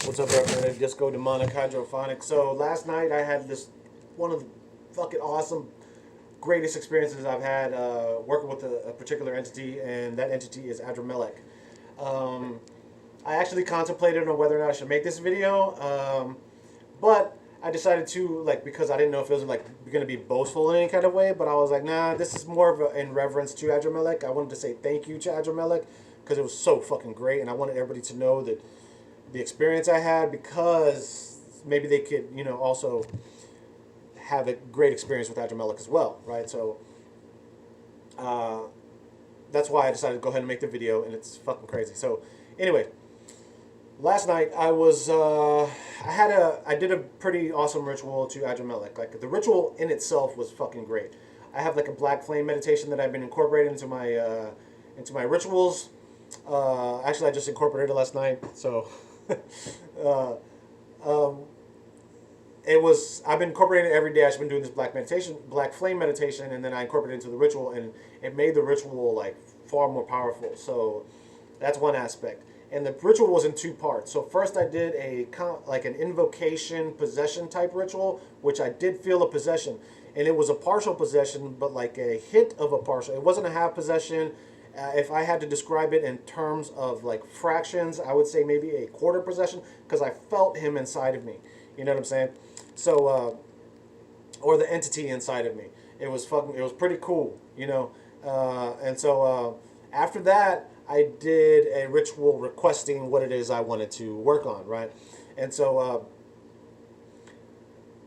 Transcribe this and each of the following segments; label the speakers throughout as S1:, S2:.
S1: What's up, everyone? Disco Demonic Hydrophonic. So last night I had this one of the fucking awesome, greatest experiences I've had working with a particular entity, and that entity is Adrammelech. Um, I actually contemplated on whether or not I should make this video, but I decided to, like, because I didn't know if it was like going to be boastful in any kind of way. But I was like, nah, this is more of in reverence to Adrammelech. I wanted to say thank you to Adrammelech because it was so fucking great, and I wanted everybody to know that the experience I had, because maybe they could, also have a great experience with Adrammelech as well, right? So uh, that's why I decided to go ahead and make the video, and it's fucking crazy. So anyway, last night I did a pretty awesome ritual to Adrammelech. Like, the ritual in itself was fucking great. I have like a black flame meditation that I've been incorporating into my rituals. Actually, I just incorporated it last night, so. uh, um, I've been incorporating it every day. I've been doing this black flame meditation, and then I incorporated it into the ritual, and it made the ritual like far more powerful. So that's one aspect. And the ritual was in two parts. So first I did like an invocation possession type ritual, which I did feel a possession, and it was a partial possession, but like a hint of a partial. It wasn't a half possession. If I had to describe it in terms of like fractions, I would say maybe a quarter possession, because I felt him inside of me. You know what I'm saying? So, or the entity inside of me. It was pretty cool, And so after that, I did a ritual requesting what it is I wanted to work on, right? And so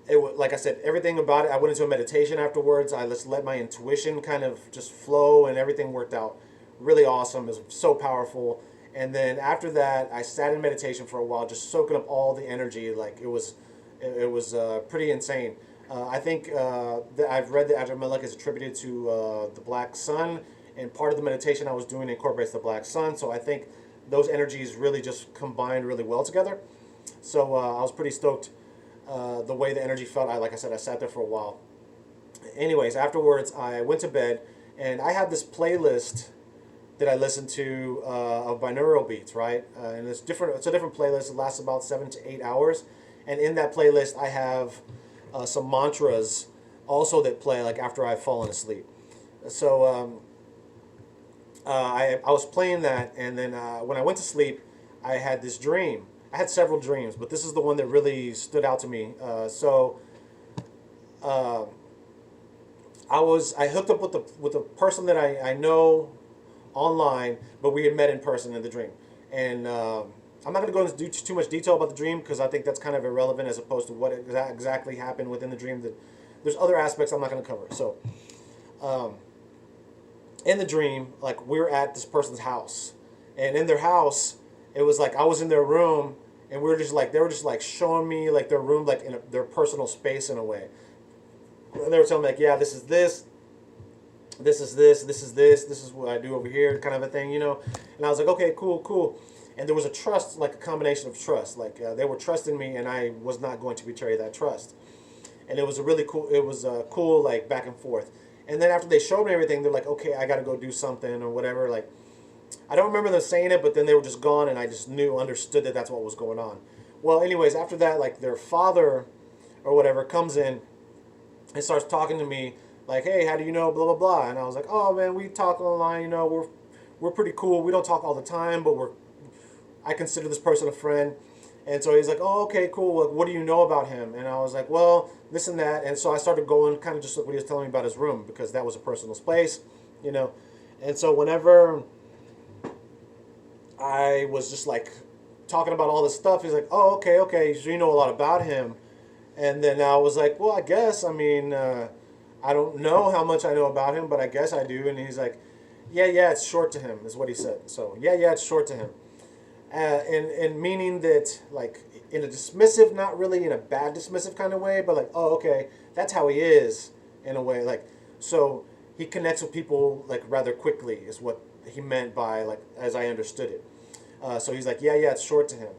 S1: like I said, everything about it, I went into a meditation afterwards. I just let my intuition kind of just flow, and everything worked out really awesome. It was so powerful. And then after that, I sat in meditation for a while, just soaking up all the energy. Like, it was pretty insane. I think that I've read that Adrammelech is attributed to the Black Sun, and part of the meditation I was doing incorporates the Black Sun. So I think those energies really just combined really well together. So I was pretty stoked the way the energy felt. Like I said, I sat there for a while. Anyways, afterwards, I went to bed, and I had this playlist that I listen to of binaural beats, right? And it's different. It's a different playlist. It lasts about 7 to 8 hours, and in that playlist, I have some mantras also that play like after I've fallen asleep. So I was playing that, and then when I went to sleep, I had this dream. I had several dreams, but this is the one that really stood out to me. Uh, I hooked up with a person that I know online, but we had met in person in the dream. And I'm not going to go into too much detail about the dream, because I think that's kind of irrelevant as opposed to what exactly happened within the dream. That there's other aspects I'm not going to cover. So in the dream, like, we're at this person's house, and in their house, it was like I was in their room, and they were just like showing me like their room, like in their personal space in a way. And they were telling me like, yeah, this is this. This is this, this is this, this is what I do over here, kind of a thing, And I was like, okay, cool, cool. And there was a trust, like a combination of trust. Like, they were trusting me, and I was not going to betray that trust. And it was cool, like, back and forth. And then after they showed me everything, they're like, okay, I got to go do something or whatever. Like, I don't remember them saying it, but then they were just gone, and I just understood that that's what was going on. Well, anyways, after that, like, their father or whatever comes in and starts talking to me, like, hey, how do you know, blah, blah, blah. And I was like, oh, man, we talk online, we're pretty cool. We don't talk all the time, but I consider this person a friend. And so he's like, oh, okay, cool. Like, what do you know about him? And I was like, well, this and that. And so I started going kind of just like what he was telling me about his room, because that was a personal space. And so whenever I was just like talking about all this stuff, he's like, oh, okay, so you know a lot about him. And then I was like, well, I guess, I mean, I don't know how much I know about him, but I guess I do. And he's like, yeah, it's short to him, is what he said. So, yeah, it's short to him. And meaning that, like, in a dismissive, not really in a bad dismissive kind of way, but like, oh, okay, that's how he is, in a way. Like, so he connects with people, like, rather quickly, is what he meant by, like, as I understood it. So he's like, yeah, it's short to him.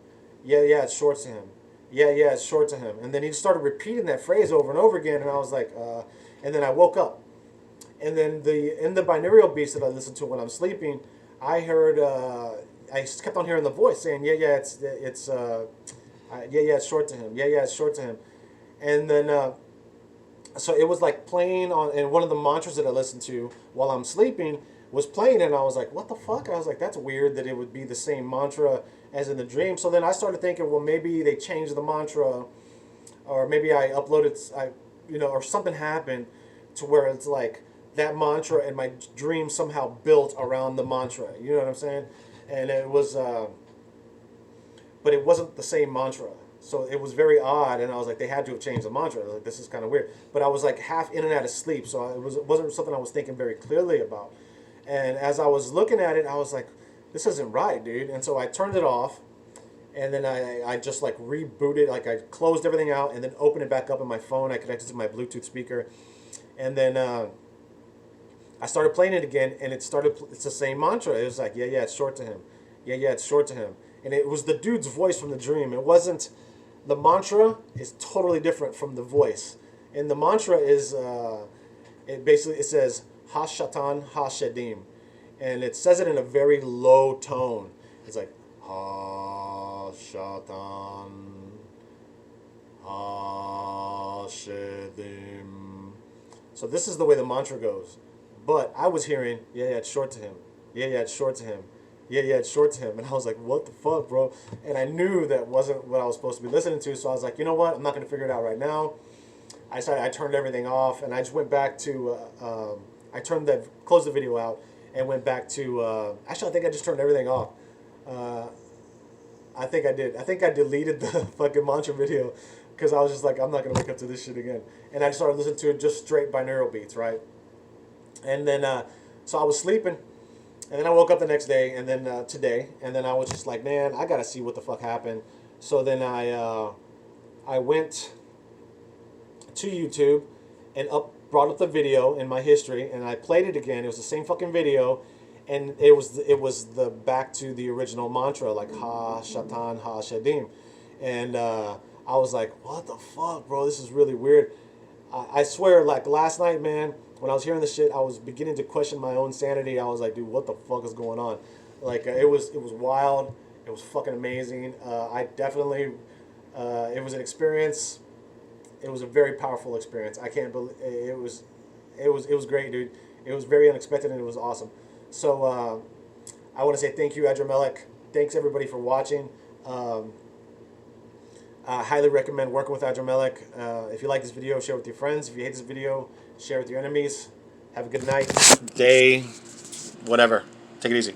S1: Yeah, it's short to him. Yeah, it's short to him. And then he just started repeating that phrase over and over again, and I was like, and then I woke up. And then in the binaural beats that I listen to when I'm sleeping, I heard I kept on hearing the voice saying, yeah, it's Yeah, it's short to him. Yeah, it's short to him. And then, so it was like playing on, and one of the mantras that I listened to while I'm sleeping was playing, and I was like, what the fuck? I was like, that's weird that it would be the same mantra as in the dream. So then I started thinking, well, maybe they changed the mantra, or maybe I uploaded, or something happened to where it's like that mantra and my dream somehow built around the mantra. You know what I'm saying? And it was, but it wasn't the same mantra. So it was very odd, and I was like, they had to have changed the mantra. Like, this is kind of weird. But I was like half in and out of sleep, so it wasn't something I was thinking very clearly about. And as I was looking at it, I was like, this isn't right, dude. And so I turned it off, and then I just like rebooted, like I closed everything out, and then opened it back up on my phone. I connected to my Bluetooth speaker, and then I started playing it again, and it's the same mantra. It was like, yeah, it's short to him. Yeah, it's short to him. And it was the dude's voice from the dream. It wasn't, the mantra is totally different from the voice. And the mantra is, it says, Ha Shatan Ha Shedim. And it says it in a very low tone. It's like, Ha Shatan Ha Shedim. So this is the way the mantra goes. But I was hearing, yeah, it's short to him. Yeah, it's short to him. Yeah, it's short to him. And I was like, what the fuck, bro? And I knew that wasn't what I was supposed to be listening to. So I was like, you know what? I'm not going to figure it out right now. I turned everything off, and I just went back to, closed the video out, and went back to, actually, I think I just turned everything off. I think I did. I think I deleted the fucking mantra video because I was just like, I'm not going to wake up to this shit again. And I just started listening to it just straight binaural beats, right? And then, so I was sleeping. And then I woke up the next day, and then today, and then I was just like, man, I gotta see what the fuck happened. So then I went to YouTube and brought up the video in my history, and I played it again. It was the same fucking video, and it was the back to the original mantra, like Ha Shatan Ha Shedim, and I was like, what the fuck, bro? This is really weird. I swear, like last night, man, when I was hearing this shit, I was beginning to question my own sanity. I was like, dude, what the fuck is going on? Like, it was wild. It was fucking amazing. I definitely, it was an experience. It was a very powerful experience. I can't believe it was great, dude. It was very unexpected, and it was awesome. So I want to say thank you, Adrammelech. Thanks everybody for watching. I highly recommend working with Adrammelech. If you like this video, share with your friends. If you hate this video, share with your enemies. Have a good night, day, whatever. Take it easy.